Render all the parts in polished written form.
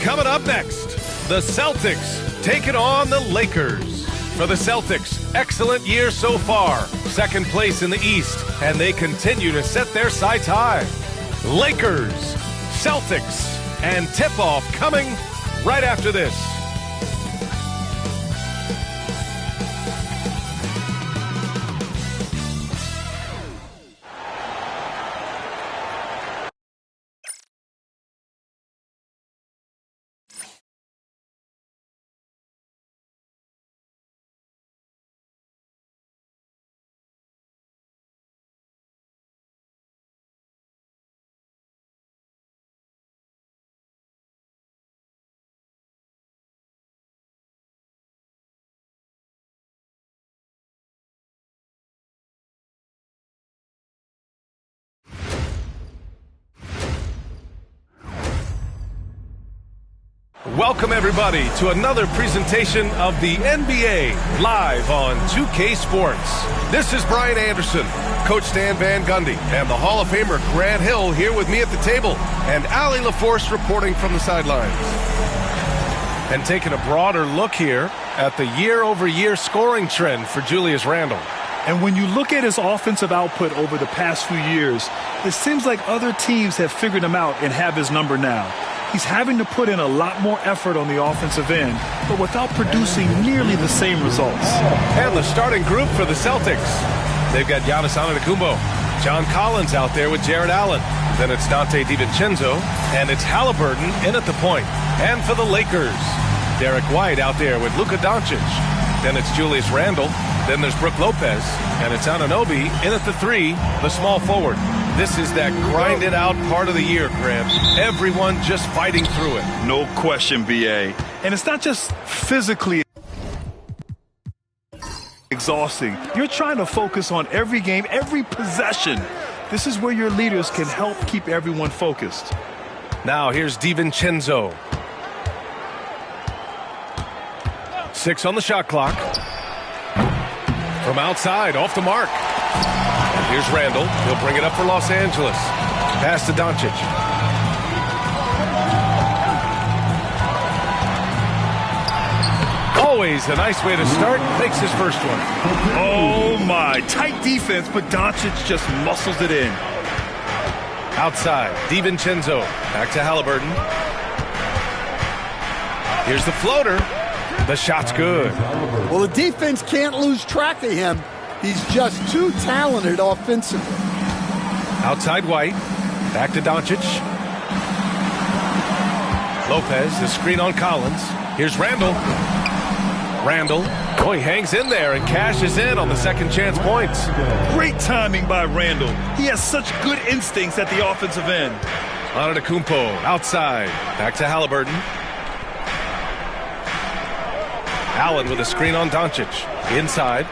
Coming up next, the Celtics taking on the Lakers. For the Celtics, excellent year so far. Second place in the East, and they continue to set their sights high. Lakers, Celtics, and tip-off coming right after this. Welcome, everybody, to another presentation of the NBA live on 2K Sports. This is Brian Anderson, Coach Stan Van Gundy, and the Hall of Famer Grant Hill here with me at the table, and Allie LaForce reporting from the sidelines. And taking a broader look here at the year-over-year scoring trend for Julius Randle. And when you look at his offensive output over the past few years, it seems like other teams have figured him out and have his number now. He's having to put in a lot more effort on the offensive end, but without producing nearly the same results. And the starting group for the Celtics. They've got Giannis Antetokounmpo, John Collins out there with Jared Allen. Then it's Dante DiVincenzo, and it's Halliburton in at the point. And for the Lakers, Derek White out there with Luka Doncic. Then it's Julius Randle. Then there's Brook Lopez, and it's Anunoby in at the three, the small forward. This is that grinded-out part of the year, Grant. Everyone just fighting through it. No question, B.A. And it's not just physically exhausting. You're trying to focus on every game, every possession. This is where your leaders can help keep everyone focused. Now here's DiVincenzo. 6 on the shot clock. From outside, off the mark. And here's Randle. He'll bring it up for Los Angeles. Pass to Doncic. Always a nice way to start. Makes his first one. Oh, my. Tight defense, but Doncic just muscles it in. Outside, DiVincenzo. Back to Halliburton. Here's the floater. The shot's good. Well, the defense can't lose track of him. He's just too talented offensively. Outside White. Back to Doncic. Lopez, the screen on Collins. Here's Randle. Randle. Oh, he hangs in there and cashes in on the second chance points. Great timing by Randle. He has such good instincts at the offensive end. Antetokounmpo outside. Back to Halliburton. Allen with a screen on Doncic. Inside.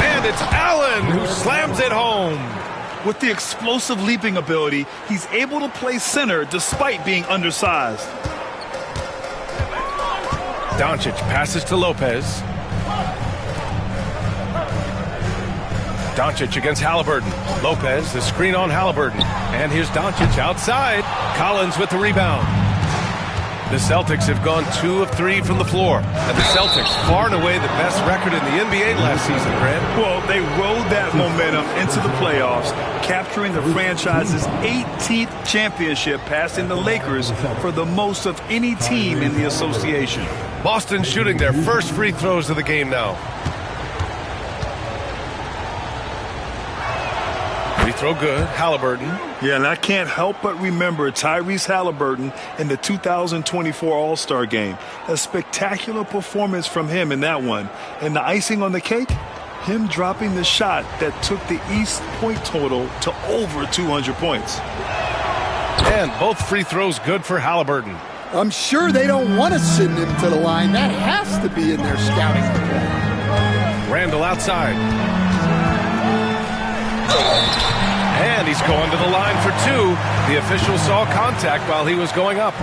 And it's Allen who slams it home. With the explosive leaping ability, he's able to play center despite being undersized. Doncic passes to Lopez. Doncic against Halliburton. Lopez, the screen on Halliburton. And here's Doncic outside. Collins with the rebound. The Celtics have gone 2 of 3 from the floor. And the Celtics, far and away the best record in the NBA last season, Grant. Well, they rode that momentum into the playoffs, capturing the franchise's 18th championship, passing the Lakers for the most of any team in the association. Boston shooting their first free throws of the game now. Free throw good. Halliburton. Yeah, and I can't help but remember Tyrese Halliburton in the 2024 All-Star Game. A spectacular performance from him in that one. And the icing on the cake, him dropping the shot that took the East point total to over 200 points. And both free throws good for Halliburton. I'm sure they don't want to send him to the line. That has to be in their scouting report. Randle outside. And he's going to the line for 2. The official saw contact while he was going up.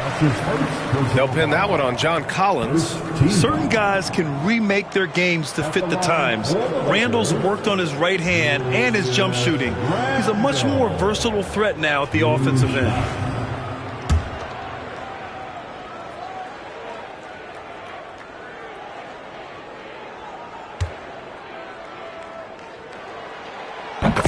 They'll pin that one on John Collins. Certain guys can remake their games to fit the times. Randle's worked on his right hand and his jump shooting. He's a much more versatile threat now at the offensive end.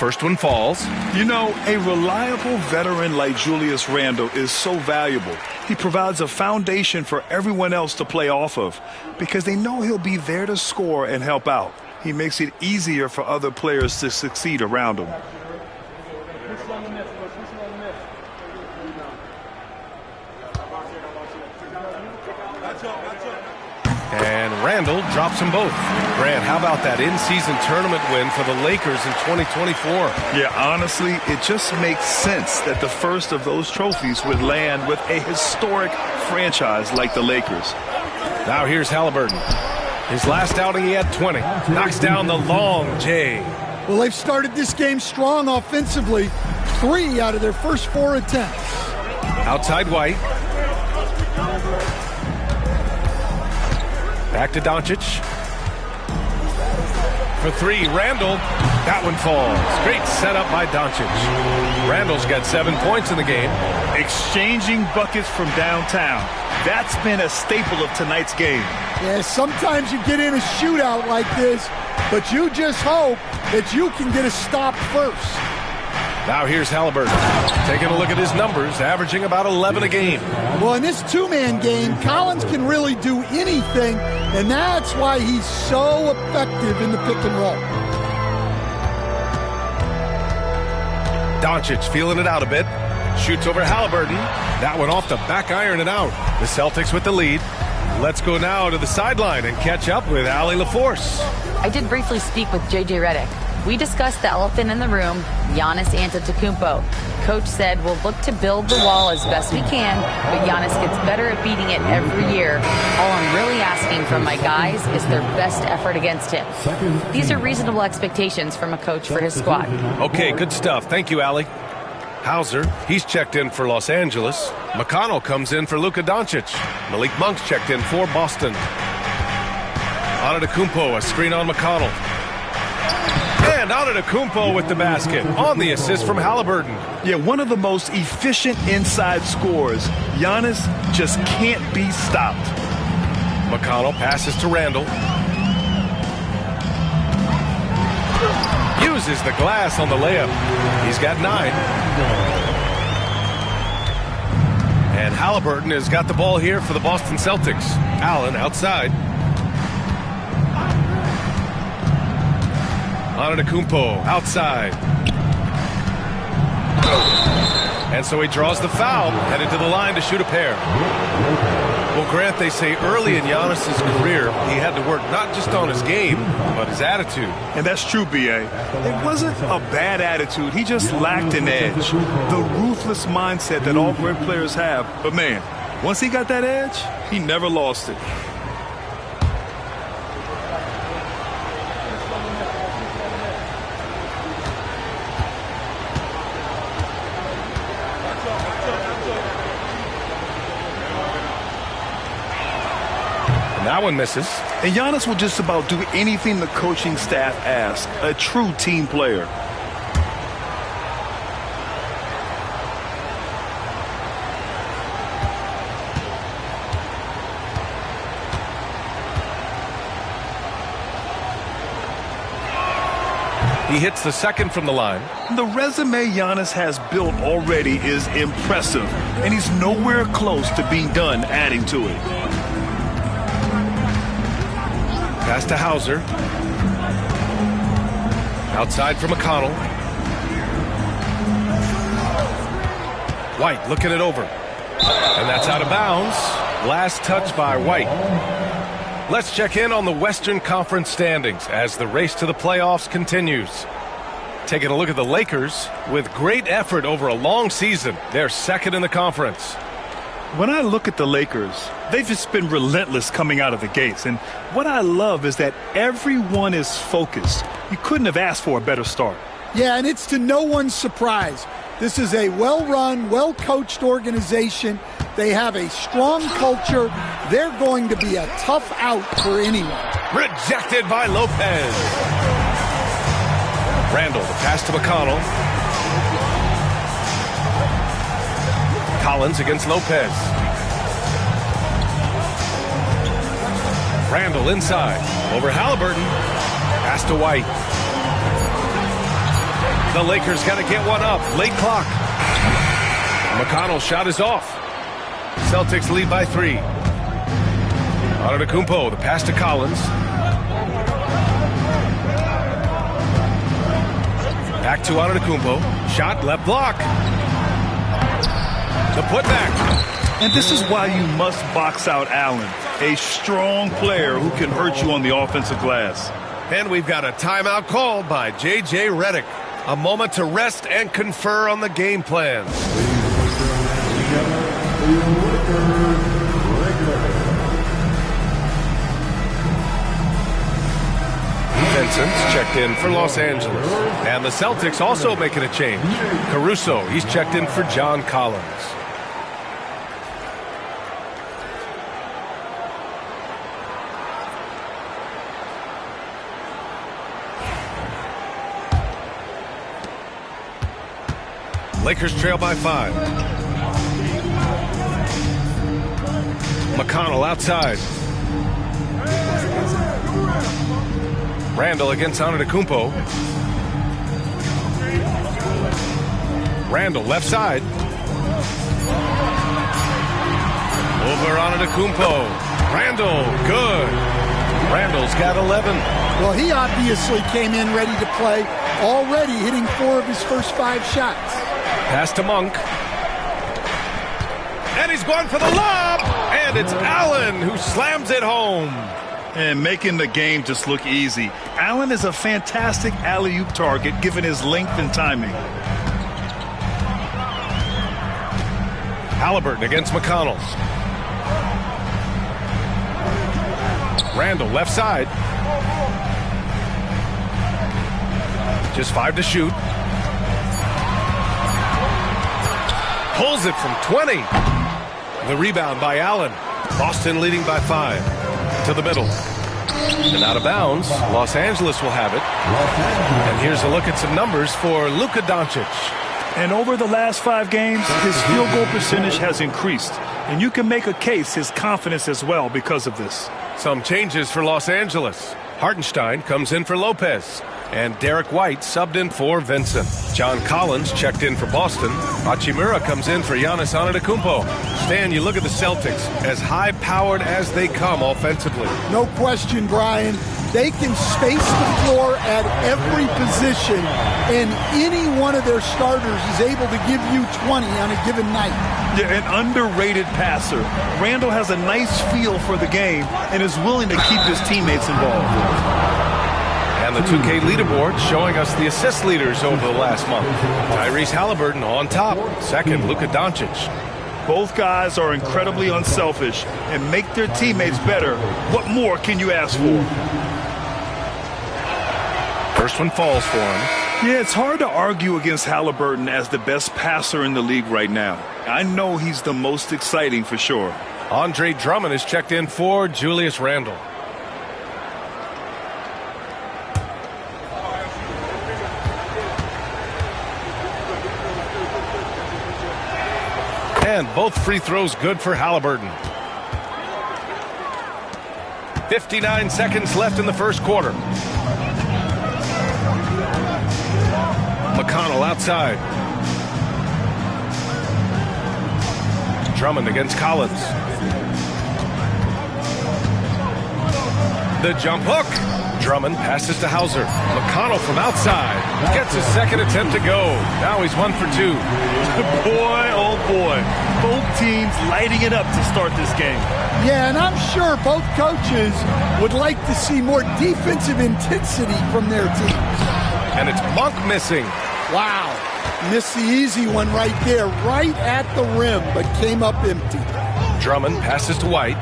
First one falls. You know, a reliable veteran like Julius Randle is so valuable. He provides a foundation for everyone else to play off of because they know he'll be there to score and help out. He makes it easier for other players to succeed around him. And Randle drops them both. Grant, how about that in-season tournament win for the Lakers in 2024? Yeah, honestly, it just makes sense that the first of those trophies would land with a historic franchise like the Lakers. Now here's Halliburton. His last outing, he had 20. Knocks down the long J. Well, they've started this game strong offensively. 3 out of their first 4 attempts. Outside White. Back to Doncic. For 3, Randle. That one falls. Great setup by Doncic. Randle's got 7 points in the game. Exchanging buckets from downtown. That's been a staple of tonight's game. Yeah, sometimes you get in a shootout like this, but you just hope that you can get a stop first. Now here's Halliburton. Taking a look at his numbers, averaging about 11 a game. Well, in this two-man game, Collins can really do anything, and that's why he's so effective in the pick and roll. Doncic feeling it out a bit. Shoots over Halliburton. That one off the back iron and out. The Celtics with the lead. Let's go now to the sideline and catch up with Allie LaForce. I did briefly speak with J.J. Redick. We discussed the elephant in the room, Giannis Antetokounmpo. Coach said we'll look to build the wall as best we can, but Giannis gets better at beating it every year. All I'm really asking from my guys is their best effort against him. These are reasonable expectations from a coach for his squad. Okay, good stuff. Thank you, Allie. Hauser, he's checked in for Los Angeles. McConnell comes in for Luka Doncic. Malik Monk's checked in for Boston. Antetokounmpo, a screen on McConnell. And Antetokounmpo with the basket on the assist from Halliburton. Yeah, one of the most efficient inside scorers. Giannis just can't be stopped. McConnell passes to Randle. Uses the glass on the layup. He's got 9. And Halliburton has got the ball here for the Boston Celtics. Allen outside. Antetokounmpo outside. And so he draws the foul, headed to the line to shoot a pair. Well, Grant, they say early in Giannis's career, he had to work not just on his game, but his attitude. And that's true, B.A. It wasn't a bad attitude. He just lacked an edge. The ruthless mindset that all great players have. But, man, once he got that edge, he never lost it. That one misses. And Giannis will just about do anything the coaching staff asks. A true team player. He hits the second from the line. The resume Giannis has built already is impressive, and he's nowhere close to being done adding to it. Pass to Hauser. Outside for McConnell. White looking it over. And that's out of bounds. Last touch by White. Let's check in on the Western Conference standings as the race to the playoffs continues. Taking a look at the Lakers, with great effort over a long season, they're second in the conference. When I look at the Lakers, they've just been relentless coming out of the gates. And what I love is that everyone is focused. You couldn't have asked for a better start. Yeah, and it's to no one's surprise. This is a well-run, well-coached organization. They have a strong culture. They're going to be a tough out for anyone. Rejected by Lopez. Randle, the pass to McConnell. Collins against Lopez. Randle inside. Over Halliburton. Pass to White. The Lakers got to get one up. Late clock. McConnell's shot is off. Celtics lead by 3. Antetokounmpo, the pass to Collins. Back to Antetokounmpo. Shot, left block. The putback. And this is why you must box out Allen, a strong player who can hurt you on the offensive glass. And we've got a timeout called by J.J. Redick. A moment to rest and confer on the game plan. Vincent's checked in for Los Angeles. And the Celtics also making a change. Caruso, he's checked in for John Collins. Lakers trail by 5. McConnell outside. Randall against Antetokounmpo. Randall left side. Over Antetokounmpo. Randall, good. Randall's got 11. Well, he obviously came in ready to play, already hitting 4 of his first 5 shots. Pass to Monk. And he's going for the lob. And it's Allen who slams it home. And making the game just look easy. Allen is a fantastic alley-oop target given his length and timing. Halliburton against McConnell. Randall left side. Just 5 to shoot. Pulls it from 20. The rebound by Allen. Boston leading by 5. To the middle. And out of bounds. Los Angeles will have it. And here's a look at some numbers for Luka Doncic. And over the last 5 games, his field goal percentage has increased. And you can make a case his confidence as well because of this. Some changes for Los Angeles. Hartenstein comes in for Lopez. And Derek White subbed in for Vincent. John Collins checked in for Boston. Hachimura comes in for Giannis Antetokounmpo. Stan, you look at the Celtics, as high-powered as they come offensively. No question, Brian. They can space the floor at every position, and any one of their starters is able to give you 20 on a given night. Yeah, an underrated passer. Randall has a nice feel for the game and is willing to keep his teammates involved. And the 2K leaderboard showing us the assist leaders over the last month. Tyrese Halliburton on top. Second, Luka Doncic. Both guys are incredibly unselfish and make their teammates better. What more can you ask for? First one falls for him. Yeah, it's hard to argue against Halliburton as the best passer in the league right now. I know he's the most exciting for sure. Andre Drummond is checked in for Julius Randle. And both free throws good for Halliburton. 59 seconds left in the first quarter. McConnell outside. Drummond against Collins. The jump hook. Drummond passes to Hauser. McConnell from outside. Gets his second attempt to go. Now he's 1 for 2. Boy, oh boy. Both teams lighting it up to start this game. Yeah, and I'm sure both coaches would like to see more defensive intensity from their teams. And it's Monk missing. Wow. Missed the easy one right there, right at the rim, but came up empty. Drummond passes to White.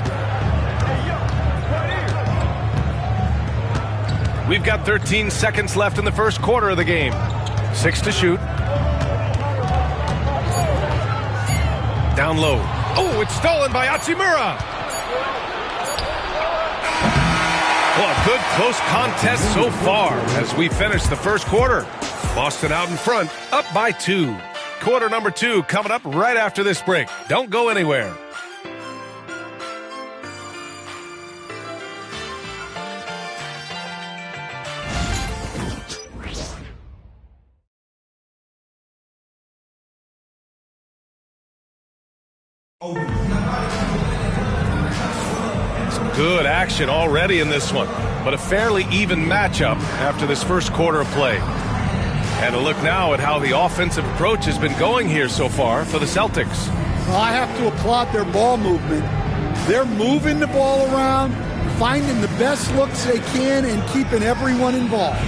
We've got 13 seconds left in the first quarter of the game. 6 to shoot. Down low. Oh, it's stolen by Hachimura. Well, a good close contest so far as we finish the first quarter. Boston out in front, up by 2. Quarter number 2 coming up right after this break. Don't go anywhere. Some good action already in this one, but a fairly even matchup after this first quarter of play. And a look now at how the offensive approach has been going here so far for the Celtics. Well, I have to applaud their ball movement. They're moving the ball around, finding the best looks they can, and keeping everyone involved.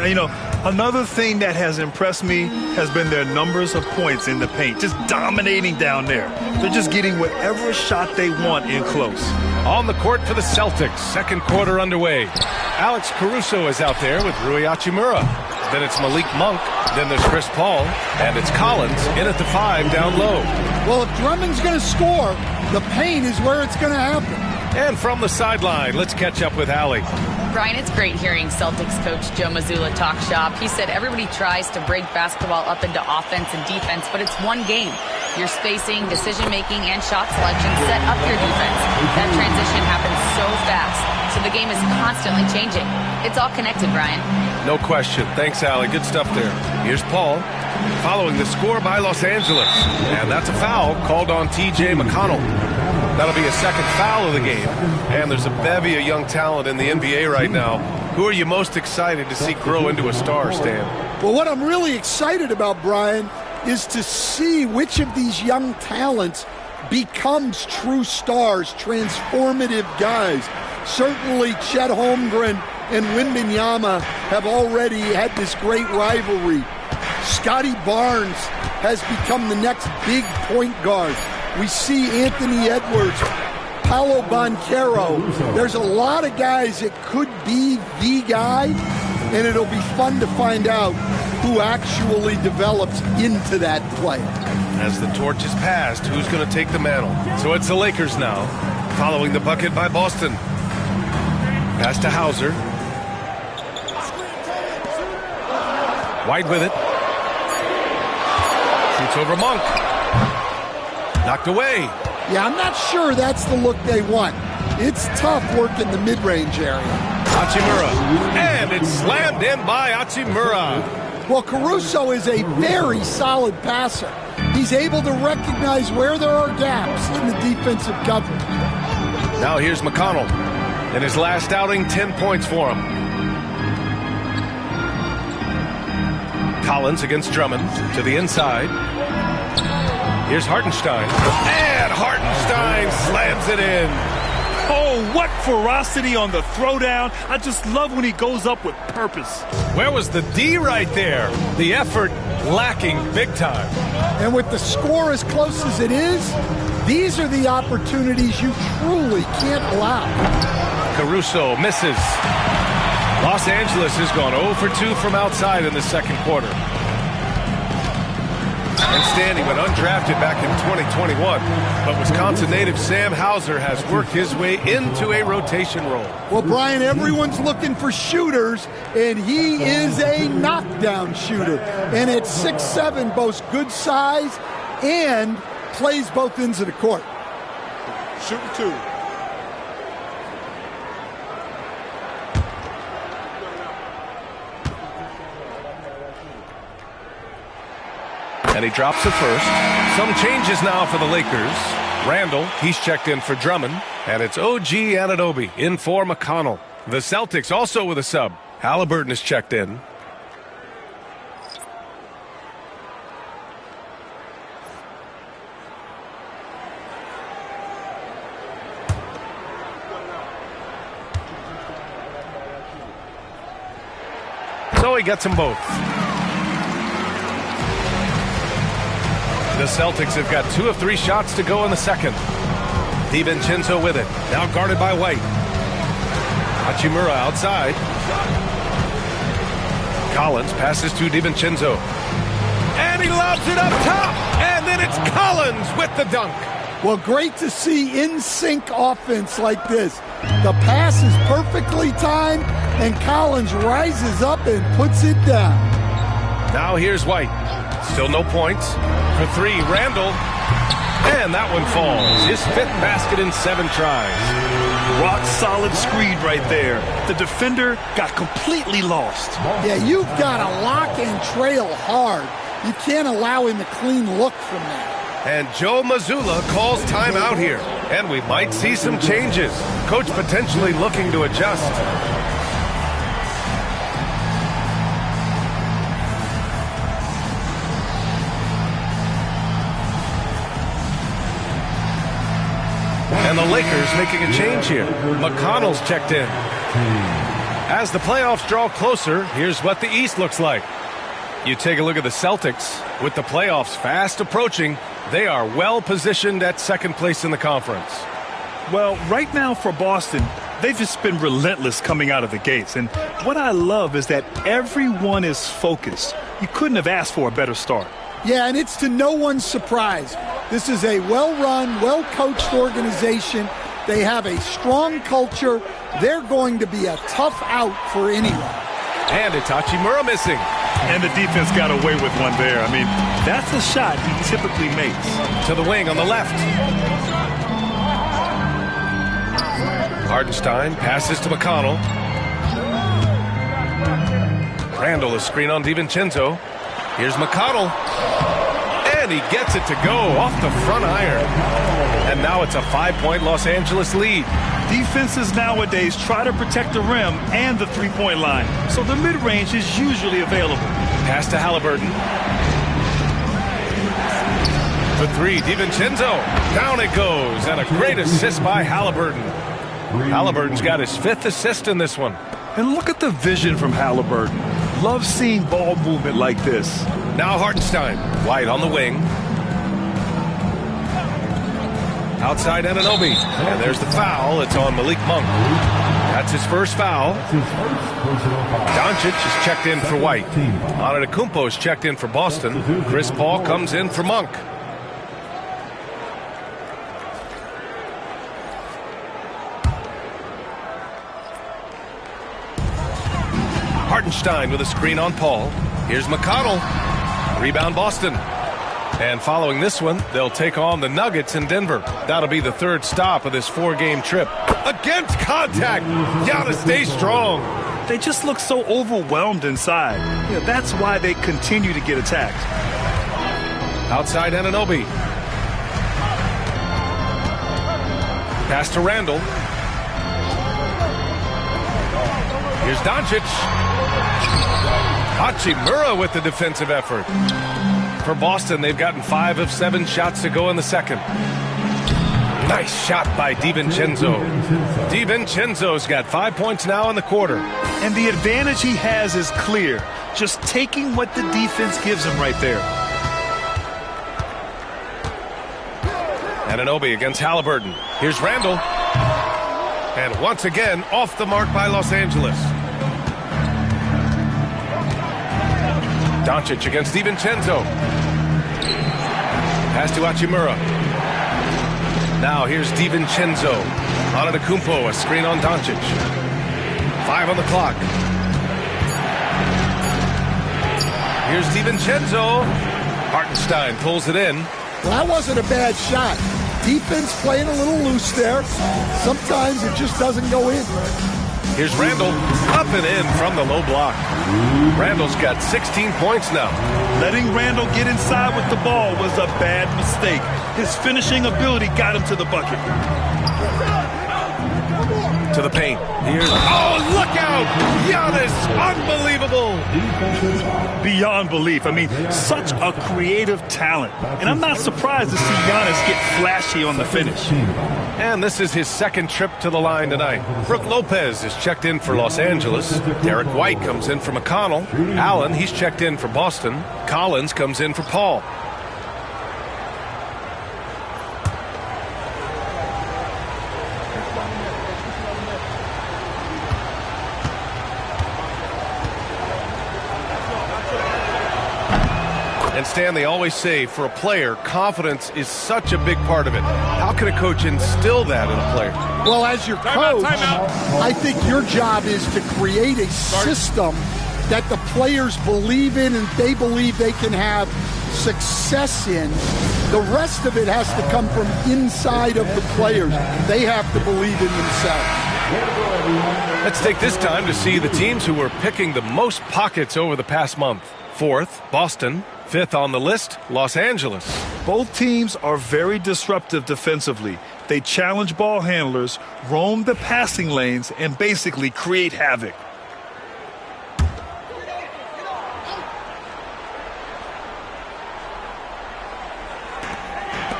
You know, another thing that has impressed me has been their numbers of points in the paint, just dominating down there. They're just getting whatever shot they want in close. On the court for the Celtics, second quarter underway. Alex Caruso is out there with Rui Hachimura. Then it's Malik Monk, then there's Chris Paul, and it's Collins in at the 5 down low. Well, if Drummond's going to score, the paint is where it's going to happen. And from the sideline, let's catch up with Allie. Brian, it's great hearing Celtics coach Joe Mazzulla talk shop. He said everybody tries to break basketball up into offense and defense, but it's one game. Your spacing, decision-making, and shot selection set up your defense. That transition happens so fast, so the game is constantly changing. It's all connected, Brian. No question. Thanks, Allie. Good stuff there. Here's Paul, following the score by Los Angeles. And that's a foul called on T.J. McConnell. That'll be a second foul of the game. And there's a bevy of young talent in the NBA right now. Who are you most excited to see grow into a star, Stan? Well, what I'm really excited about, Brian, is to see which of these young talents becomes true stars, transformative guys. Certainly Chet Holmgren and Wembanyama have already had this great rivalry. Scotty Barnes has become the next big point guard. We see Anthony Edwards, Paolo Banchero. There's a lot of guys that could be the guy, and it'll be fun to find out who actually develops into that player. As the torch is passed, who's going to take the mantle? So it's the Lakers now, following the bucket by Boston. Pass to Hauser. White with it. Shoots over Monk. Knocked away. Yeah, I'm not sure that's the look they want. It's tough working the mid-range area. Hachimura. And it's slammed in by Hachimura. Well, Caruso is a very solid passer. He's able to recognize where there are gaps in the defensive coverage. Now here's McConnell. In his last outing, 10 points for him. Collins against Drummond to the inside. Here's Hartenstein. And Hartenstein slams it in. Oh, what ferocity on the throwdown. I just love when he goes up with purpose. Where was the D right there? The effort lacking big time. And with the score as close as it is, these are the opportunities you truly can't allow. Caruso misses. Los Angeles has gone 0 for 2 from outside in the second quarter. And standing went undrafted back in 2021, but Wisconsin native Sam Hauser has worked his way into a rotation role. Well, Brian, everyone's looking for shooters, and he is a knockdown shooter. And at 6'7", boasts good size and plays both ends of the court. Shooting two. And he drops it first. Some changes now for the Lakers. Randall, he's checked in for Drummond. And it's OG Anunoby in for McConnell. The Celtics also with a sub. Halliburton is checked in. So he gets them both. The Celtics have got 2 of 3 shots to go in the second. DiVincenzo with it. Now guarded by White. Hachimura outside. Collins passes to DiVincenzo. And he lobs it up top. And then it's Collins with the dunk. Well, great to see in-sync offense like this. The pass is perfectly timed, and Collins rises up and puts it down. Now here's White. Still no points. For 3, Randall. And that one falls. His 5th basket in 7 tries. Rock solid screen right there. The defender got completely lost. Yeah, you've got to lock and trail hard. You can't allow him a clean look from that. And Joe Mazzulla calls timeout here. And we might see some changes. Coach potentially looking to adjust. And the Lakers making a change here. McConnell's checked in. As the playoffs draw closer, here's what the East looks like. You take a look at the Celtics. With the playoffs fast approaching, they are well positioned at second place in the conference. Well, right now for Boston, they've just been relentless coming out of the gates. And what I love is that everyone is focused. You couldn't have asked for a better start. Yeah, and it's to no one's surprise. This is a well-run, well-coached organization. They have a strong culture. They're going to be a tough out for anyone. And it's Hachimura missing. And the defense got away with one there. I mean, that's a shot he typically makes. To the wing on the left. Hardenstein passes to McConnell. Randall is screen on DiVincenzo. Here's McConnell. And he gets it to go off the front iron. And now it's a 5-point Los Angeles lead. Defenses nowadays try to protect the rim and the three-point line, so the mid-range is usually available. Pass to Halliburton. For three, DiVincenzo. Down it goes, and a great assist by Halliburton. Halliburton's got his 5th assist in this one. And look at the vision from Halliburton. Love seeing ball movement like this. Now Hartenstein. White on the wing. Outside Anunoby. And there's the foul. It's on Malik Monk. That's his first foul. Doncic is checked in for White. Antetokounmpo is checked in for Boston. Chris Paul comes in for Monk. Hartenstein with a screen on Paul. Here's McConnell. Rebound Boston. And following this one, they'll take on the Nuggets in Denver. That'll be the 3rd stop of this 4-game trip. Against contact. Giannis stays strong. They just look so overwhelmed inside. That's why they continue to get attacked. Outside Anunoby. Pass to Randall. Here's Doncic. Hachimura with the defensive effort. For Boston, they've gotten 5 of 7 shots to go in the second. Nice shot by DiVincenzo. DiVincenzo's got 5 points now in the quarter. And the advantage he has is clear. Just taking what the defense gives him right there. Anunoby against Halliburton. Here's Randall. And once again, off the mark by Los Angeles. Doncic against DiVincenzo. Pass to Hachimura. Now here's DiVincenzo. Antetokounmpo, a screen on Doncic. 5 on the clock. Here's DiVincenzo. Hartenstein pulls it in. Well, that wasn't a bad shot. Defense playing a little loose there. Sometimes it just doesn't go in. Here's Randall, up and in from the low block. Randall's got 16 points now. Letting Randall get inside with the ball was a bad mistake. His finishing ability got him to the bucket. To the paint. Here's, oh, look out! Giannis, unbelievable! Beyond belief. I mean, such a creative talent. And I'm not surprised to see Giannis get flashy on the finish. And this is his 2nd trip to the line tonight. Brook Lopez is checked in for Los Angeles. Derek White comes in for McConnell. Allen, he's checked in for Boston. Collins comes in for Paul. And Stan, they always say for a player, confidence is such a big part of it. How can a coach instill that in a player? Well, as your coach, I think your job is to create a system that the players believe in and they believe they can have success in. The rest of it has to come from inside of the players. They have to believe in themselves. Let's take this time to see the teams who were picking the most pockets over the past month. 4th, Boston. Fifth on the list, Los Angeles. Both teams are very disruptive defensively. They challenge ball handlers, roam the passing lanes, and basically create havoc.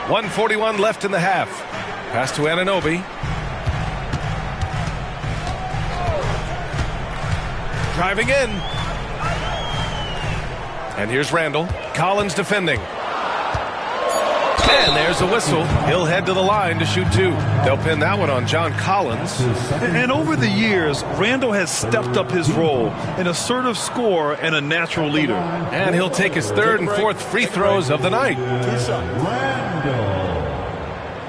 .141 left in the half. Pass to Anunoby. Driving in. And here's Randall. Collins defending. And there's a whistle. He'll head to the line to shoot two. They'll pin that one on John Collins. And over the years, Randall has stepped up his role, an assertive scorer and a natural leader. And he'll take his third and fourth free throws of the night. Randall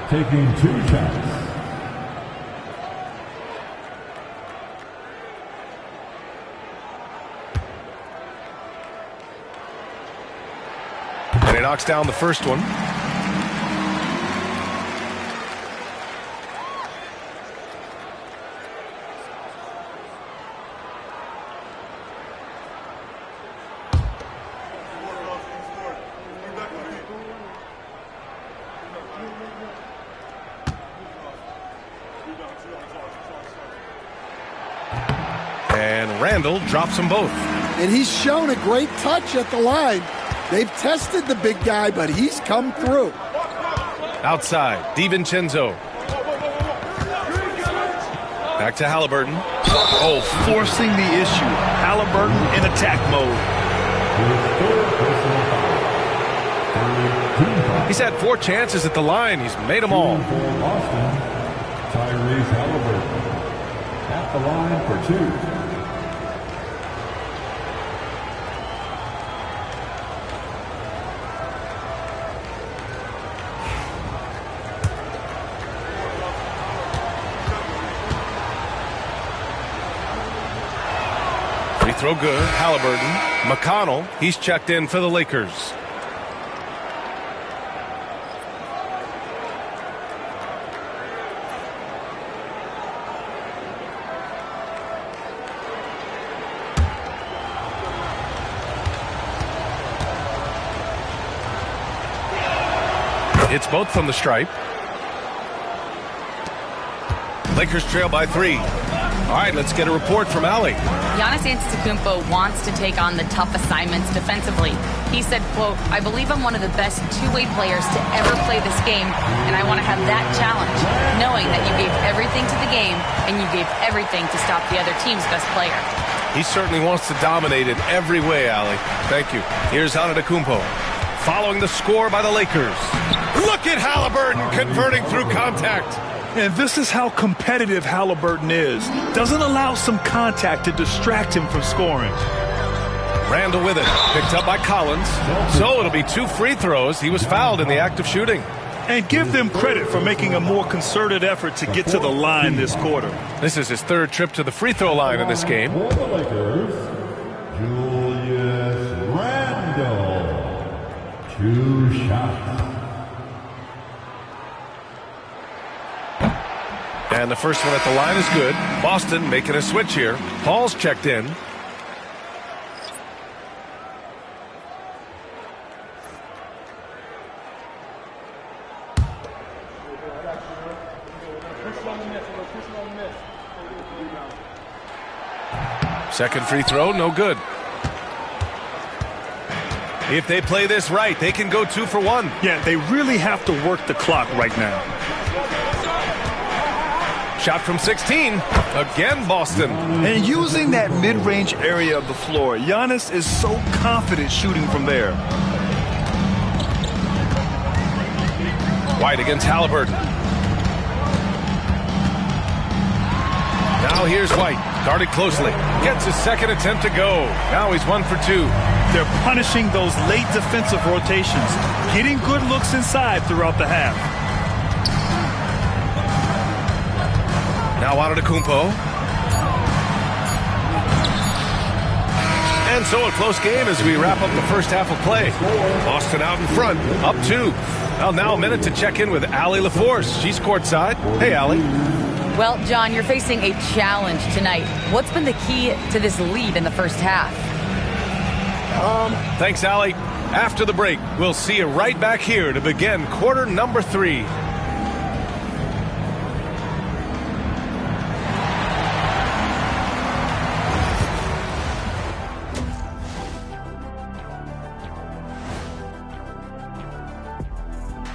taking 2 shots. And he knocks down the first one. And Randall drops them both. And he's shown a great touch at the line. They've tested the big guy, but he's come through. Outside, DiVincenzo. Back to Halliburton. Oh, forcing the issue. Halliburton in attack mode. He's had 4 chances at the line. He's made them all. Tyrese Halliburton at the line for 2. Free throw good. Halliburton. McConnell. He's checked in for the Lakers. It's both from the stripe. Lakers trail by 3. All right, let's get a report from Allie. Giannis Antetokounmpo wants to take on the tough assignments defensively. He said, quote, "I believe I'm one of the best two-way players to ever play this game, and I want to have that challenge, knowing that you gave everything to the game and you gave everything to stop the other team's best player." He certainly wants to dominate in every way, Allie. Thank you. Here's Antetokounmpo. Following the score by the Lakers. Look at Halliburton converting through contact. And this is how competitive Halliburton is. Doesn't allow some contact to distract him from scoring. Randall with it. Picked up by Collins. So it'll be 2 free throws. He was fouled in the act of shooting. And give them credit for making a more concerted effort to get to the line this quarter. This is his 3rd trip to the free throw line in this game. For the Lakers, Julius Randle. 2 shots. And the first one at the line is good. Boston making a switch here. Paul's checked in. Second free throw, no good. If they play this right, they can go 2 for 1. Yeah, they really have to work the clock right now. Shot from 16. Again, Boston. And using that mid-range area of the floor, Giannis is so confident shooting from there. White against Halliburton. Now here's White. Guarded closely. Gets his second attempt to go. Now he's 1 for 2. They're punishing those late defensive rotations, getting good looks inside throughout the half. Now Antetokounmpo. And so a close game as we wrap up the first half of play. Boston out in front, up 2. Well, now a minute to check in with Allie LaForce. She's courtside. Hey, Allie. Well, John, you're facing a challenge tonight. What's been the key to this lead in the first half? Thanks, Allie. After the break, we'll see you right back here to begin quarter number 3.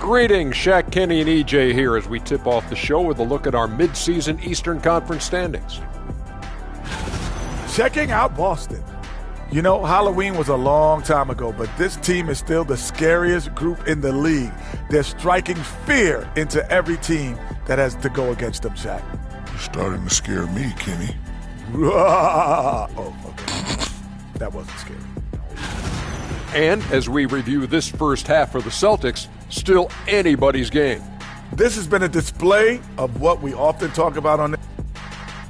Greetings, Shaq, Kenny, and EJ here as we tip off the show with a look at our midseason Eastern Conference standings. Checking out Boston. You know, Halloween was a long time ago, but this team is still the scariest group in the league. They're striking fear into every team that has to go against them, Shaq. You're starting to scare me, Kenny. Oh, okay. That wasn't scary. And as we review this first half for the Celtics, still anybody's game. This has been a display of what we often talk about on the...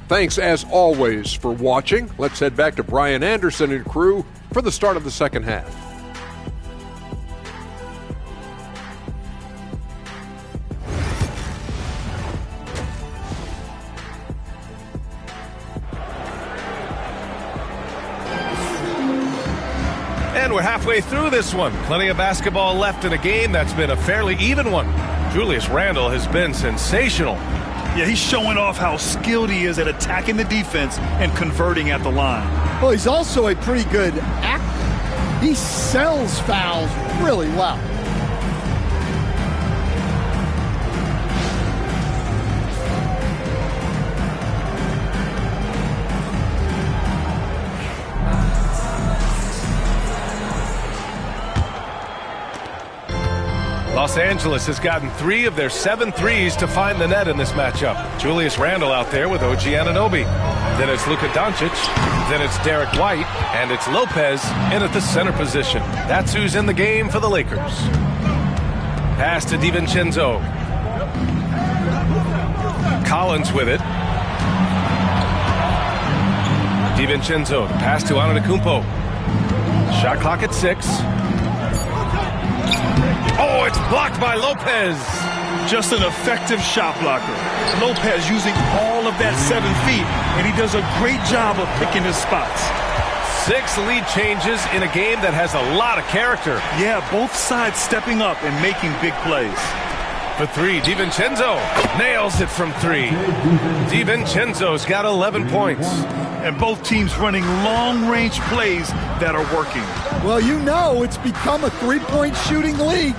Thanks, as always, for watching. Let's head back to Brian Anderson and crew for the start of the second half. And we're halfway through this one. Plenty of basketball left in a game that's been a fairly even one. Julius Randle has been sensational. Yeah, he's showing off how skilled he is at attacking the defense and converting at the line. Well, he's also a pretty good actor. He sells fouls really well. Los Angeles has gotten 3 of their 7 threes to find the net in this matchup. Julius Randle out there with OG Anunoby. Then it's Luka Doncic. Then it's Derek White. And it's Lopez in at the center position. That's who's in the game for the Lakers. Pass to DiVincenzo. Collins with it. DiVincenzo, pass to Antetokounmpo. Shot clock at 6. Oh, it's blocked by Lopez. Just an effective shot blocker. Lopez using all of that 7 feet, and he does a great job of picking his spots. 6 lead changes in a game that has a lot of character. Yeah, both sides stepping up and making big plays. For 3, DiVincenzo nails it from 3. DiVincenzo's got 11 points. And both teams running long-range plays that are working. Well, you know it's become a three-point shooting league.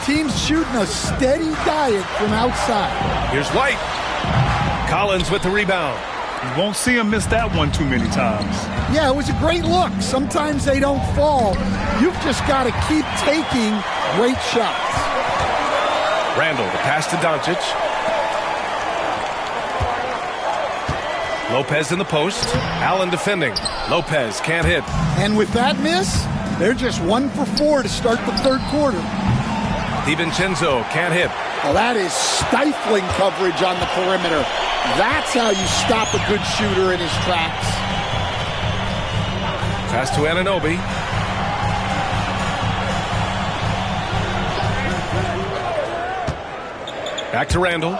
Teams shooting a steady diet from outside. Here's White. Collins with the rebound. You won't see him miss that one too many times. Yeah, it was a great look. Sometimes they don't fall. You've just got to keep taking great shots. Randle, the pass to Doncic. Lopez in the post. Allen defending. Lopez can't hit. And with that miss, they're just 1 for 4 to start the third quarter. DiVincenzo can't hit. Well, that is stifling coverage on the perimeter. That's how you stop a good shooter in his tracks. Pass to Anunoby. Back to Randle.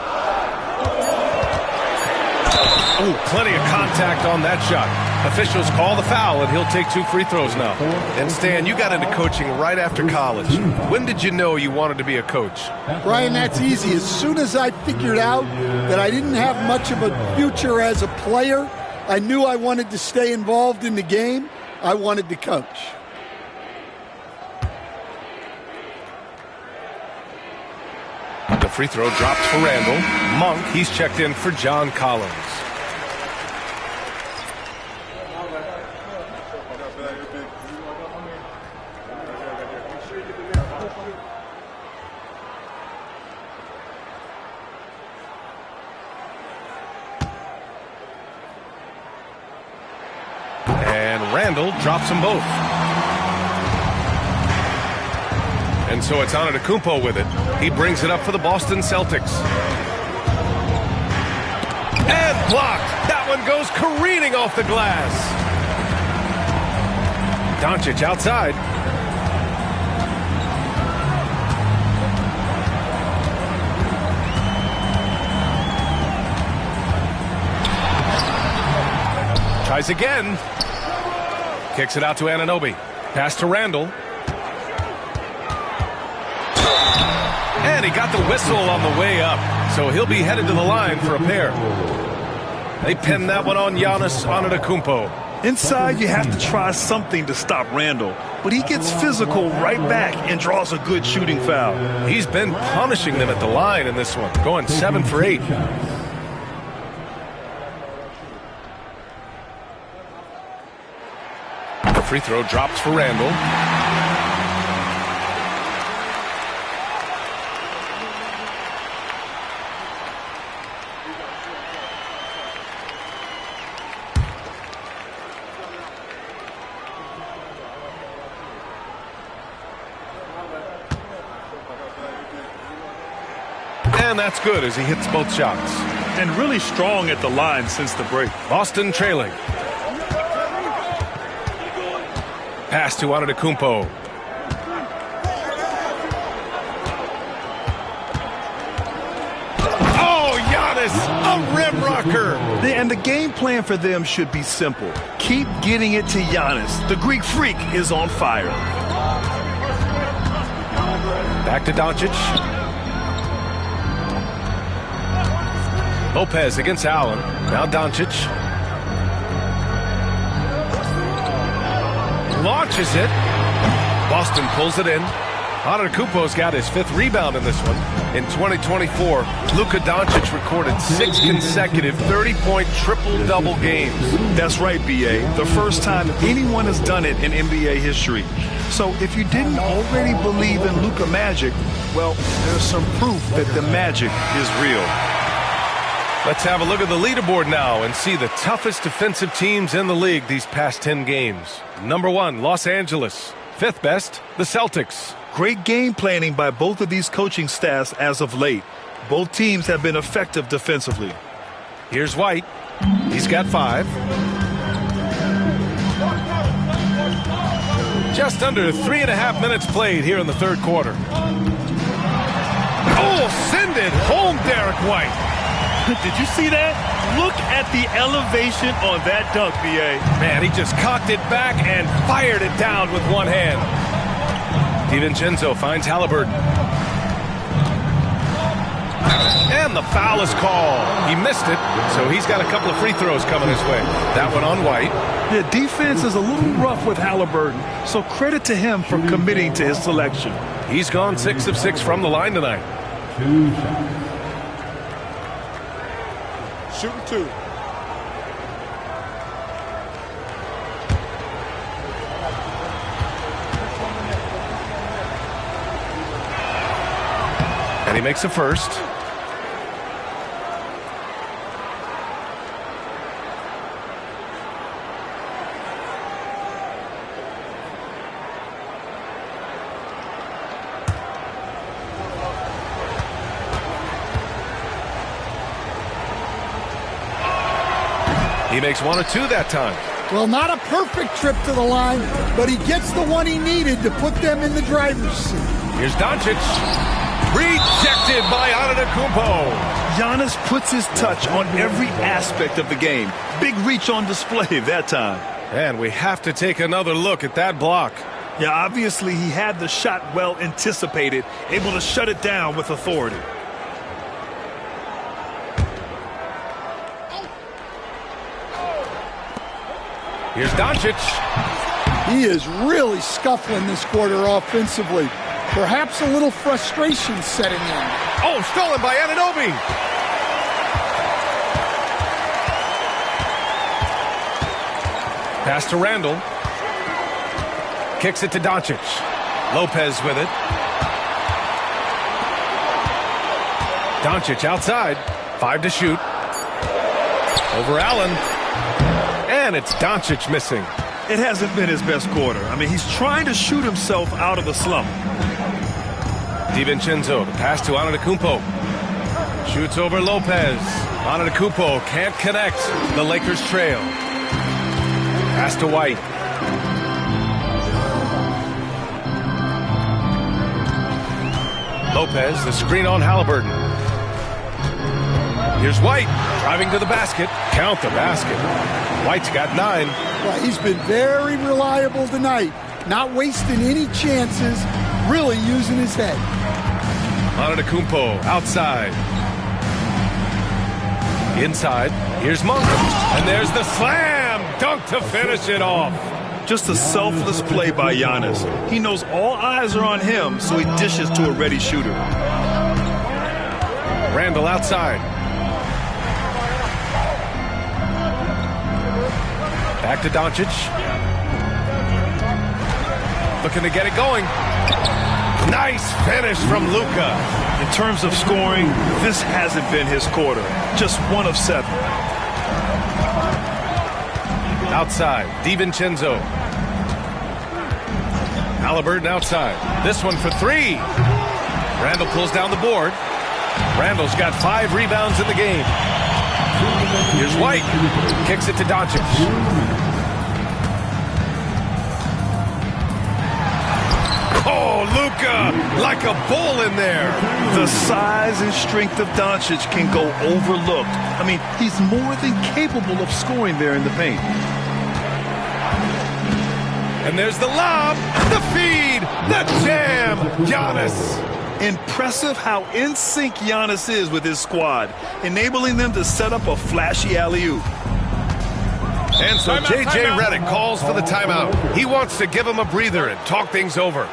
Oh, plenty of contact on that shot. Officials call the foul, and he'll take 2 free throws now. And Stan, you got into coaching right after college. When did you know you wanted to be a coach? Brian, that's easy. As soon as I figured out that I didn't have much of a future as a player, I knew I wanted to stay involved in the game. I wanted to coach. The free throw dropped for Randle. Monk, he's checked in for John Collins. And Randle drops them both. And so it's Antetokounmpo with it. He brings it up for the Boston Celtics. And blocked. That one goes careening off the glass. Doncic outside. Tries again. Kicks it out to Anunoby. Pass to Randle. And he got the whistle on the way up, so he'll be headed to the line for a pair. They pin that one on Giannis Antetokounmpo. Inside, you have to try something to stop Randall, but he gets physical right back and draws a good shooting foul. He's been punishing them at the line in this one, going 7 for 8. The free throw drops for Randall. And that's good as he hits both shots. And really strong at the line since the break. Boston trailing. Pass to Antetokounmpo. Oh, Giannis, a rim rocker. And the game plan for them should be simple. Keep getting it to Giannis. The Greek freak is on fire. Back to Doncic. Lopez against Allen. Now Doncic. Launches it. Boston pulls it in. Antetokounmpo's got his 5th rebound in this one. In 2024, Luka Doncic recorded 6 consecutive 30-point triple-double games. That's right, B.A. The first time anyone has done it in NBA history. So if you didn't already believe in Luka magic, well, there's some proof that the magic is real. Let's have a look at the leaderboard now and see the toughest defensive teams in the league these past 10 games. Number 1, Los Angeles. 5th best, the Celtics. Great game planning by both of these coaching staffs as of late. Both teams have been effective defensively. Here's White. He's got 5. Just under 3.5 minutes played here in the 3rd quarter. Oh, send it home, Derek White. Did you see that? Look at the elevation on that dunk, B.A. Man, he just cocked it back and fired it down with one hand. DiVincenzo finds Halliburton. And the foul is called. He missed it, so he's got a couple of free throws coming his way. That one on White. The defense is a little rough with Halliburton, so credit to him for committing to his selection. He's gone 6 of 6 from the line tonight. Shooting 2. And he makes a first. He makes 1 or 2 that time. Well, not a perfect trip to the line, but he gets the one he needed to put them in the driver's seat. Here's Doncic. Rejected by Antetokounmpo. Giannis puts his touch on every aspect of the game. Big reach on display that time. And we have to take another look at that block. Yeah, obviously he had the shot well anticipated, able to shut it down with authority. Here's Doncic. He is really scuffling this quarter offensively. Perhaps a little frustration setting in. Oh, stolen by Anunoby. Pass to Randall. Kicks it to Doncic. Lopez with it. Doncic outside. 5 to shoot. Over Allen. And it's Doncic missing. It hasn't been his best quarter. I mean, he's trying to shoot himself out of the slump. DiVincenzo, the pass to Antetokounmpo. Shoots over Lopez. Antetokounmpo can't connect. The Lakers trail. Pass to White. Lopez, the screen on Halliburton. Here's White, driving to the basket. Count the basket. White's got 9. Well, he's been very reliable tonight. Not wasting any chances, really using his head. Antetokounmpo outside. Inside, here's Monk, and there's the slam dunk to finish it off. Just a selfless play by Giannis. He knows all eyes are on him, so he dishes to a ready shooter. Randall outside. Back to Doncic. Looking to get it going. Nice finish from Luka. In terms of scoring, this hasn't been his quarter. Just 1 of 7. Outside, DiVincenzo. Halliburton outside. This one for 3. Randall pulls down the board. Randall's got 5 rebounds in the game. Here's White. Kicks it to Doncic. Oh, Luka, like a bull in there. The size and strength of Doncic can go overlooked. I mean, he's more than capable of scoring there in the paint. And there's the lob, the feed, the jam. Giannis. Impressive how in sync Giannis is with his squad, enabling them to set up a flashy alley-oop. And so J.J. Redick calls for the timeout. He wants to give him a breather and talk things over.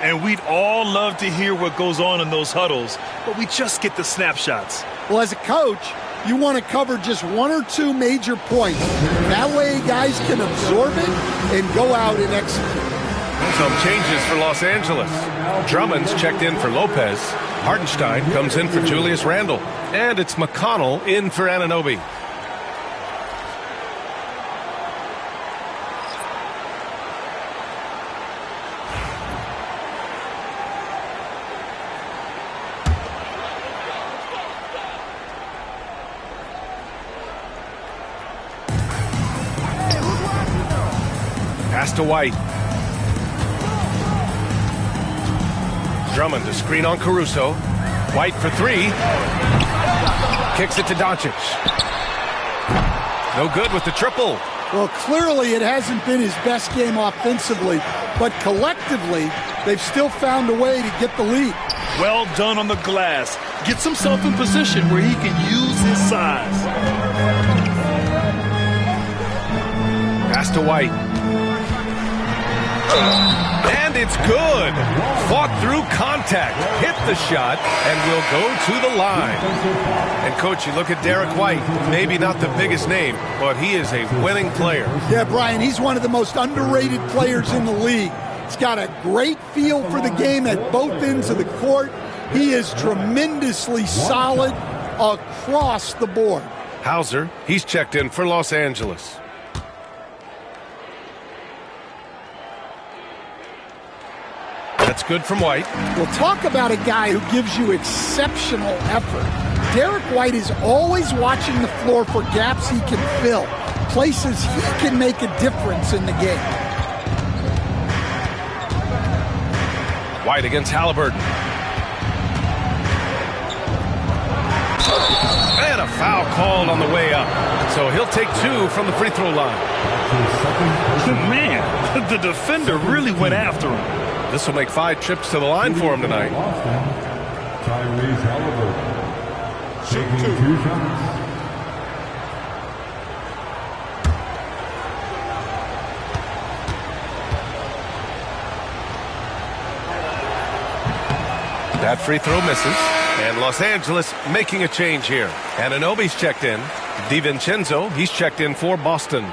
And we'd all love to hear what goes on in those huddles, but we just get the snapshots. Well, as a coach, you want to cover just 1 or 2 major points. That way guys can absorb it and go out and execute. Some changes for Los Angeles. Drummond's checked in for Lopez. Hartenstein comes in for Julius Randle. And it's McConnell in for Anunoby. Pass to White. Drummond to screen on Caruso. White for 3. Kicks it to Doncic. No good with the triple. Well, clearly it hasn't been his best game offensively, but collectively, they've still found a way to get the lead. Well done on the glass. Gets himself in position where he can use his size. Pass to White. And it's good. Fought through contact, hit the shot, and will go to the line. And, Coach, you look at Derek White, maybe not the biggest name, but he is a winning player. Yeah, Brian, he's one of the most underrated players in the league. He's got a great feel for the game at both ends of the court. He is tremendously solid across the board. Hauser, he's checked in for Los Angeles. That's good from White. We'll talk about a guy who gives you exceptional effort. Derek White is always watching the floor for gaps he can fill, places he can make a difference in the game. White against Halliburton. And a foul called on the way up. So he'll take 2 from the free throw line. Man, the defender really went after him. This will make 5 trips to the line for him tonight. Tyrese Halliburton. Taking 2 shots. That free throw misses. And Los Angeles making a change here. Anunoby's checked in. DiVincenzo, he's checked in for Boston.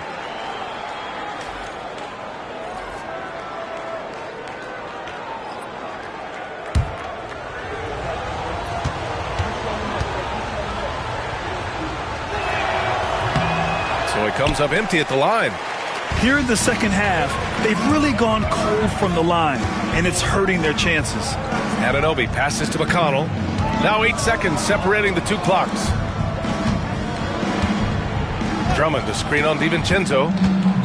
Comes up empty at the line. Here in the second half, they've really gone cold from the line, and it's hurting their chances. Anunoby passes to McConnell. Now 8 seconds separating the 2 clocks. Drummond to screen on DiVincenzo.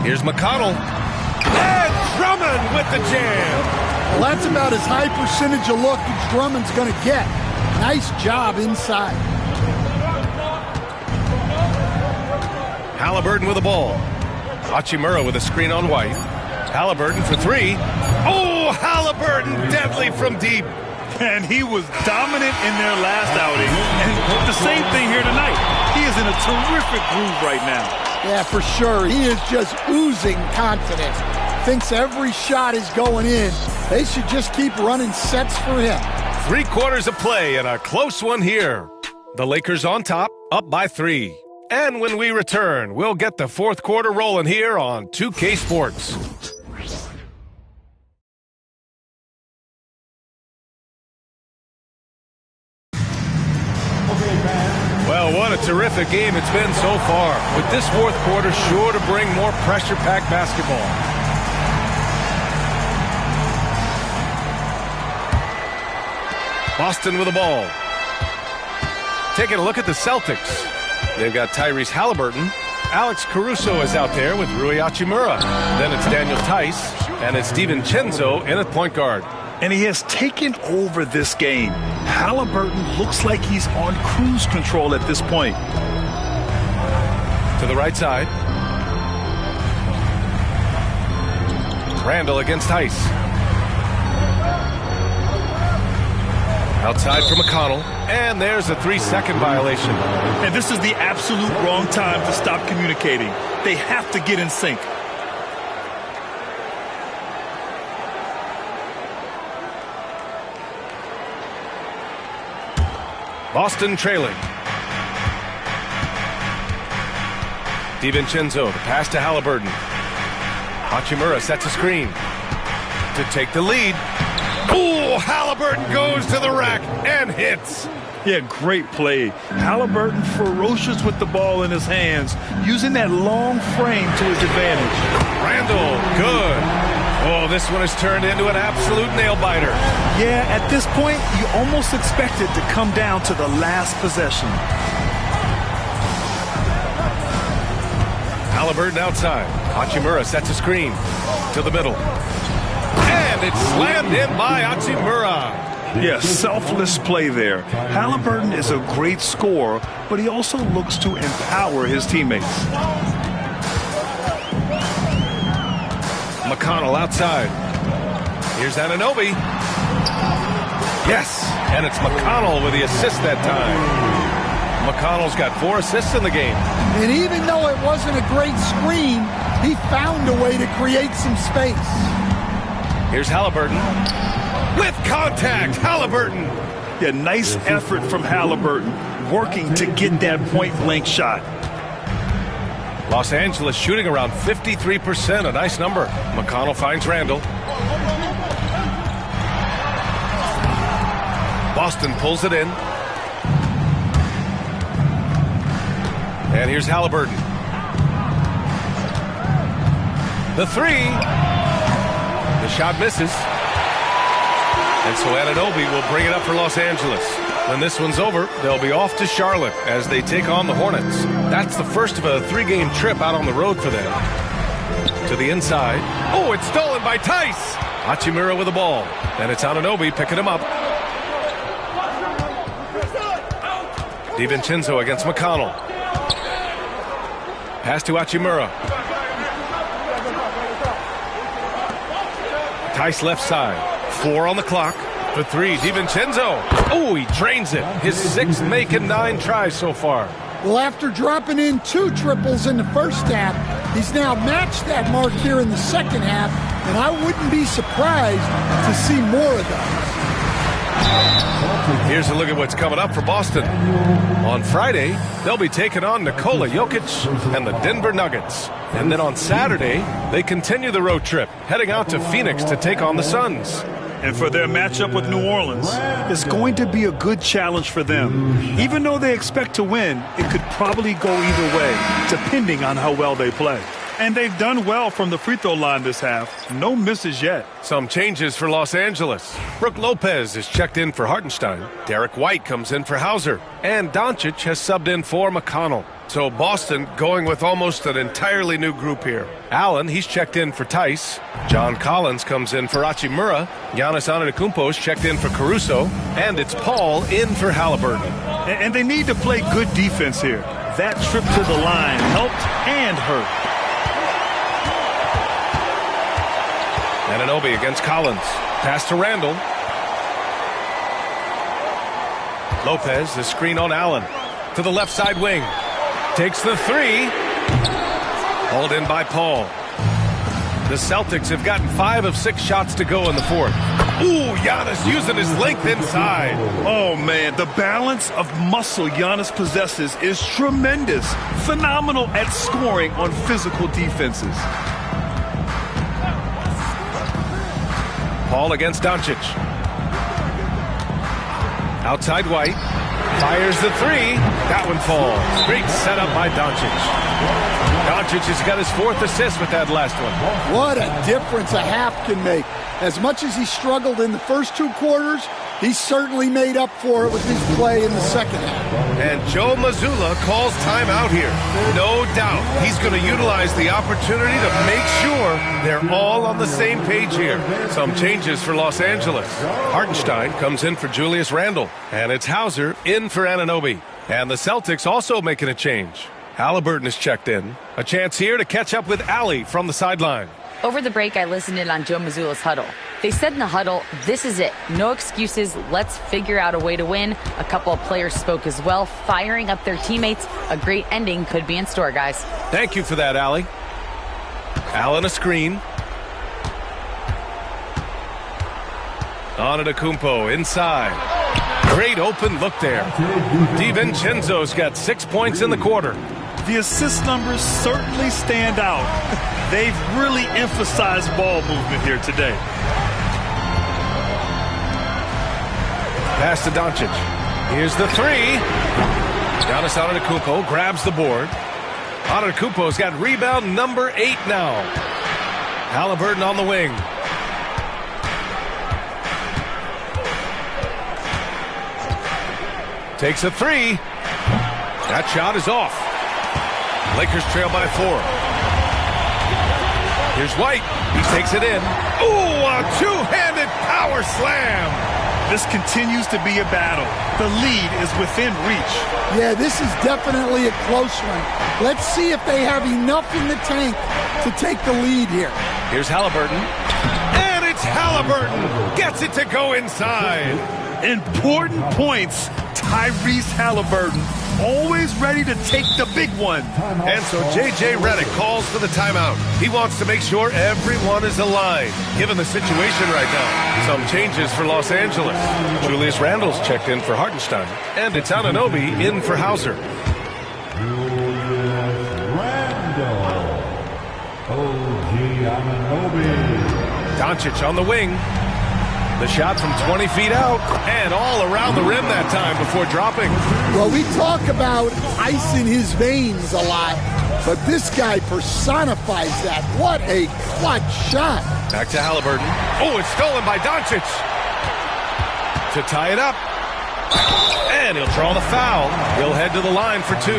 Here's McConnell. And Drummond with the jam. Well, that's about as high percentage of look as Drummond's going to get. Nice job inside. Halliburton with the ball. Hachimura with a screen on White. Halliburton for 3. Oh, Halliburton deadly from deep. And he was dominant in their last outing. And the same thing here tonight. He is in a terrific groove right now. Yeah, for sure. He is just oozing confidence. Thinks every shot is going in. They should just keep running sets for him. 3 quarters of play and a close one here. The Lakers on top, up by 3. And when we return, we'll get the 4th quarter rolling here on 2K Sports. Well, what a terrific game it's been so far, with this 4th quarter sure to bring more pressure-packed basketball. Boston with the ball. Taking a look at the Celtics. They've got Tyrese Halliburton. Alex Caruso is out there with Rui Hachimura. Then it's Daniel Tice, and it's DiVincenzo in at point guard. And he has taken over this game. Halliburton looks like he's on cruise control at this point. To the right side. Randall against Tice. Outside for McConnell. And there's a 3-second violation. And this is the absolute wrong time to stop communicating. They have to get in sync. Boston trailing. DiVincenzo, the pass to Halliburton. Hachimura sets a screen to take the lead. Oh, Halliburton goes to the rack and hits. Yeah, great play. Halliburton ferocious with the ball in his hands, using that long frame to his advantage. Randall, good. Oh, this one has turned into an absolute nail-biter. Yeah, at this point, you almost expect it to come down to the last possession. Halliburton outside. Hachimura sets a screen to the middle. And it's slammed in by Hachimura. Yeah, selfless play there. Halliburton is a great scorer, but he also looks to empower his teammates. McConnell outside. Here's Anunoby. Yes, and it's McConnell with the assist that time. McConnell's got 4 assists in the game. And even though it wasn't a great screen, he found a way to create some space. Here's Halliburton. With contact, Halliburton. Yeah, nice effort from Halliburton, working to get that point-blank shot. Los Angeles shooting around 53%, a nice number. McConnell finds Randall. Boston pulls it in. And here's Halliburton. The 3. The shot misses. And so Anunoby will bring it up for Los Angeles. When this one's over, they'll be off to Charlotte as they take on the Hornets. That's the first of a 3-game trip out on the road for them. To the inside. Oh, it's stolen by Tice. Hachimura with the ball. And it's Anunoby picking him up. DiVincenzo against McConnell. Pass to Hachimura. Tice left side. 4 on the clock. For 3, DiVincenzo. Oh, he drains it. His 6th make and 9 tries so far. Well, after dropping in 2 triples in the first half, he's now matched that mark here in the second half, and I wouldn't be surprised to see more of those. Here's a look at what's coming up for Boston. On Friday, they'll be taking on Nikola Jokic and the Denver Nuggets. And then on Saturday, they continue the road trip, heading out to Phoenix to take on the Suns. And for their matchup with New Orleans, it's going to be a good challenge for them. Even though they expect to win, it could probably go either way, depending on how well they play. And they've done well from the free throw line this half. No misses yet. Some changes for Los Angeles. Brook Lopez is checked in for Hartenstein. Derek White comes in for Hauser. And Doncic has subbed in for McConnell. So Boston going with almost an entirely new group here. Allen, he's checked in for Tice. John Collins comes in for Hachimura. Giannis Antetokounmpo's checked in for Caruso. And it's Paul in for Halliburton. And they need to play good defense here. That trip to the line helped and hurt. Anunoby against Collins. Pass to Randall. Lopez, the screen on Allen. To the left side wing. Takes the three. Hauled in by Paul. The Celtics have gotten 5 of 6 shots to go in the fourth. Ooh, Giannis using his length inside. Oh, man, the balance of muscle Giannis possesses is tremendous. Phenomenal at scoring on physical defenses. Paul against Doncic. Outside White. Fires the three. That one falls. Great setup by Doncic. Doncic has got his 4th assist with that last one. What a difference a half can make. As much as he struggled in the first 2 quarters, he certainly made up for it with his play in the second half. And Joe Mazzulla calls timeout here. No doubt he's going to utilize the opportunity to make sure they're all on the same page here. Some changes for Los Angeles. Hartenstein comes in for Julius Randle. And it's Hauser in for Anunoby. And the Celtics also making a change. Halliburton is checked in. A chance here to catch up with Allie from the sideline. Over the break, I listened in on Joe Mazzulla's huddle. They said in the huddle, this is it. No excuses. Let's figure out a way to win. A couple of players spoke as well, firing up their teammates. A great ending could be in store, guys. Thank you for that, Allie. Allen a screen. Antetokounmpo inside. Great open look there. DiVincenzo's got 6 points in the quarter. The assist numbers certainly stand out. They've really emphasized ball movement here today. Pass to Doncic. Here's the three. Giannis Antetokounmpo grabs the board. Antetokounmpo's got rebound number 8 now. Halliburton on the wing. Takes a three. That shot is off. Lakers trail by 4. Here's White. He takes it in. Ooh, a two-handed power slam. This continues to be a battle. The lead is within reach. Yeah, this is definitely a close one. Let's see if they have enough in the tank to take the lead here. Here's Halliburton. And it's Halliburton. Gets it to go inside. Important points. Tyrese Halliburton, always ready to take the big one. And so J.J. Redick calls for the timeout. He wants to make sure everyone is aligned, given the situation right now. Some changes for Los Angeles. Julius Randle's checked in for Hartenstein. And it's Anunoby in for Hauser. Doncic on the wing. The shot from 20 feet out and all around the rim that time before dropping. Well, we talk about ice in his veins a lot, but this guy personifies that. What a clutch shot. Back to Halliburton. Oh, it's stolen by Doncic. To tie it up. And he'll draw the foul. He'll head to the line for 2.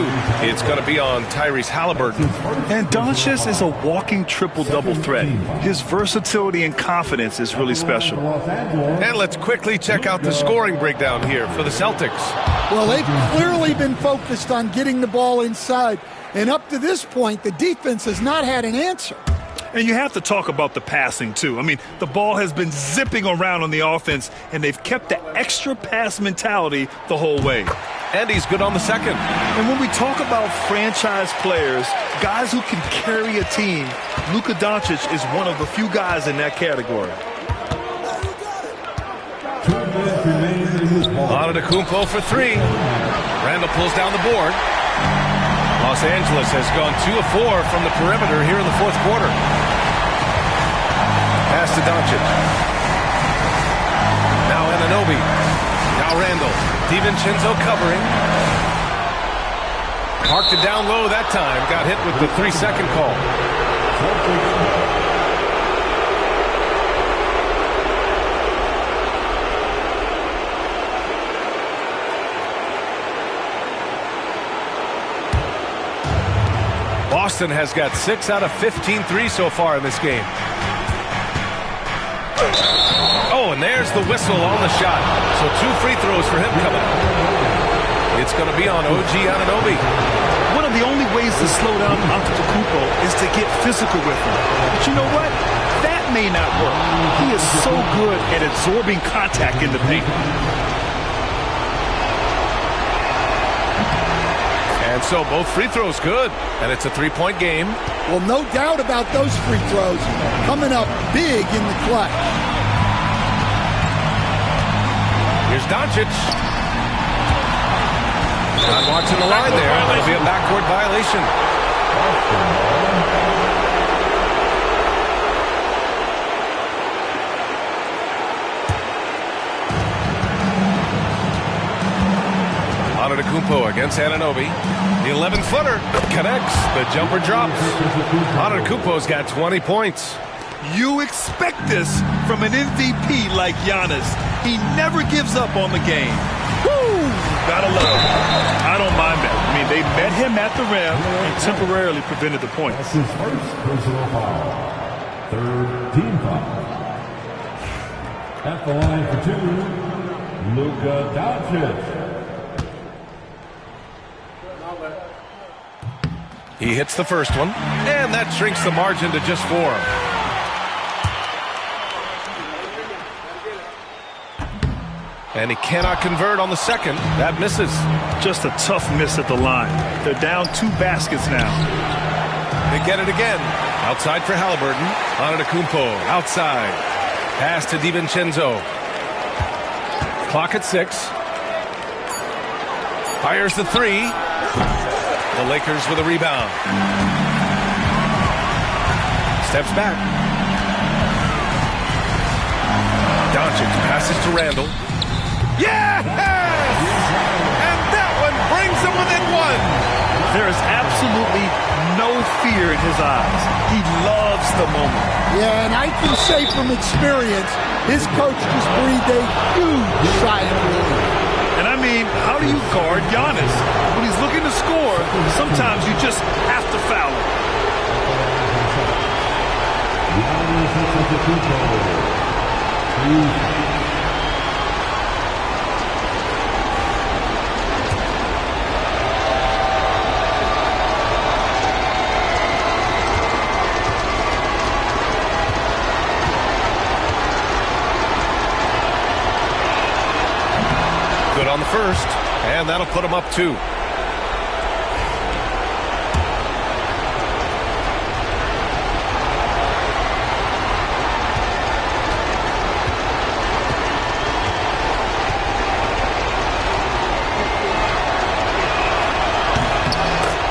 It's going to be on Tyrese Halliburton. And Doncic is a walking triple-double threat. His versatility and confidence is really special. And let's quickly check out the scoring breakdown here for the Celtics. Well, they've clearly been focused on getting the ball inside. And up to this point, the defense has not had an answer. And you have to talk about the passing, too. I mean, the ball has been zipping around on the offense, and they've kept the extra pass mentality the whole way. And he's good on the second. And when we talk about franchise players, guys who can carry a team, Luka Doncic is one of the few guys in that category. Antetokounmpo for 3. Randle pulls down the board. Los Angeles has gone 2 of 4 from the perimeter here in the fourth quarter. Pass to Doncic. Now Anunoby. Now Randle. DiVincenzo covering. Parked it down low that time. Got hit with the 3-second call. Boston has got 6 out of 15 threes so far in this game. Oh, and there's the whistle on the shot. So 2 free throws for him coming up. It's going to be on OG Anunoby. One of the only ways to slow down Antetokounmpo is to get physical with him. But you know what? That may not work. He is so good at absorbing contact in the paint. And so both free throws good. And it's a three-point game. Well, no doubt about those free throws coming up big in the clutch. Here's Doncic. Not watching the line there. That'll be a backcourt violation. Antetokounmpo against Anunoby. The 11-footer connects. The jumper drops. Antetokounmpo's got 20 points. You expect this from an MVP like Giannis. He never gives up on the game. Woo! Gotta love it. I don't mind that. I mean, they met him at the rim and temporarily prevented the points. That's his first personal foul. Third team foul. At the line for two, Luka Doncic. He hits the first one, and that shrinks the margin to just 4. And he cannot convert on the second. That misses. Just a tough miss at the line. They're down 2 baskets now. They get it again. Outside for Halliburton. Antetokounmpo outside. Pass to DiVincenzo. Clock at 6. Fires the 3. The Lakers with a rebound. Steps back. Doncic passes to Randall. Yes! And that one brings them within 1. There is absolutely no fear in his eyes. He loves the moment. Yeah, and I can say from experience, his coach just breathed a huge sigh of relief. And I mean, how do you guard Giannis? When he's looking to score, sometimes you just have to foul him. Good on the first, and that'll put him up 2.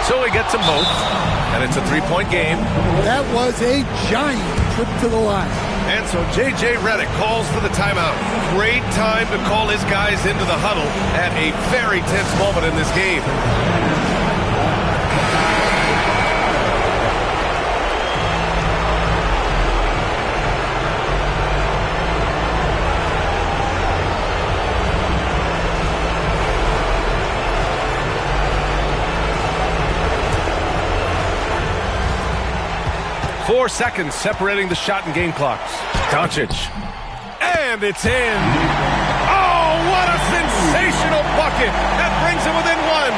So he gets them both, and it's a 3-point game. That was a giant trip to the line. And so J.J. Redick calls for the timeout. Great time to call his guys into the huddle at a very tense moment in this game. Four seconds separating the shot and game clocks. Doncic. And it's in. Oh, what a sensational bucket. That brings him within 1.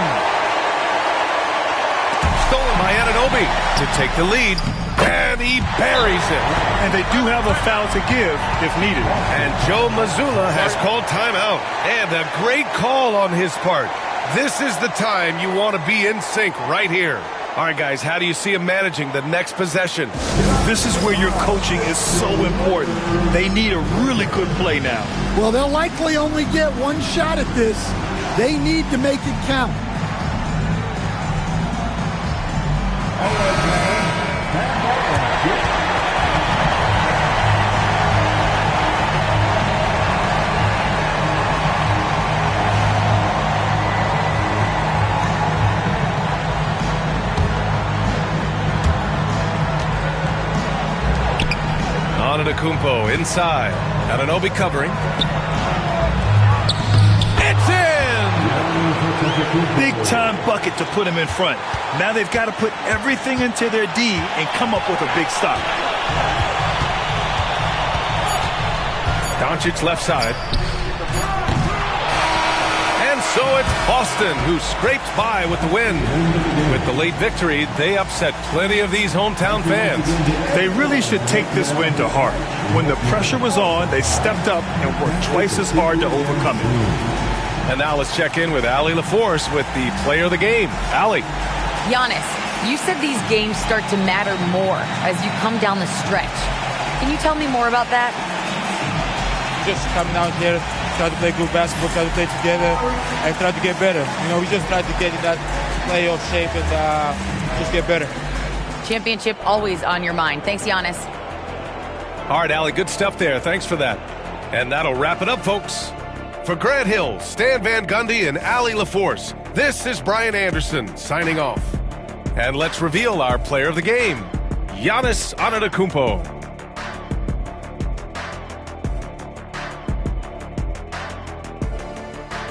Stolen by Anunoby to take the lead. And he buries it. And they do have a foul to give if needed. And Joe Mazzulla has called timeout. And a great call on his part. This is the time you want to be in sync right here. All right, guys, how do you see him managing the next possession? This is where your coaching is so important. They need a really good play now. Well, they'll likely only get 1 shot at this. They need to make it count. Antetokounmpo inside. Anunoby covering. It's in! Big-time bucket to put him in front. Now they've got to put everything into their D and come up with a big stop. Doncic left side. And so it's Boston who scrapes by with the win. With the late victory, they upset plenty of these hometown fans. They really should take this win to heart. When the pressure was on, they stepped up and worked twice as hard to overcome it. And now let's check in with Allie LaForce with the player of the game. Allie. Giannis, you said these games start to matter more as you come down the stretch. Can you tell me more about that? Just coming out here, try to play good basketball, try to play together, and try to get better. We just try to get in that playoff shape and just get better. Championship always on your mind. Thanks, Giannis. All right, Allie, good stuff there. Thanks for that. And that'll wrap it up, folks. For Grant Hill, Stan Van Gundy, and Allie LaForce, this is Brian Anderson signing off. And let's reveal our player of the game, Giannis Antetokounmpo.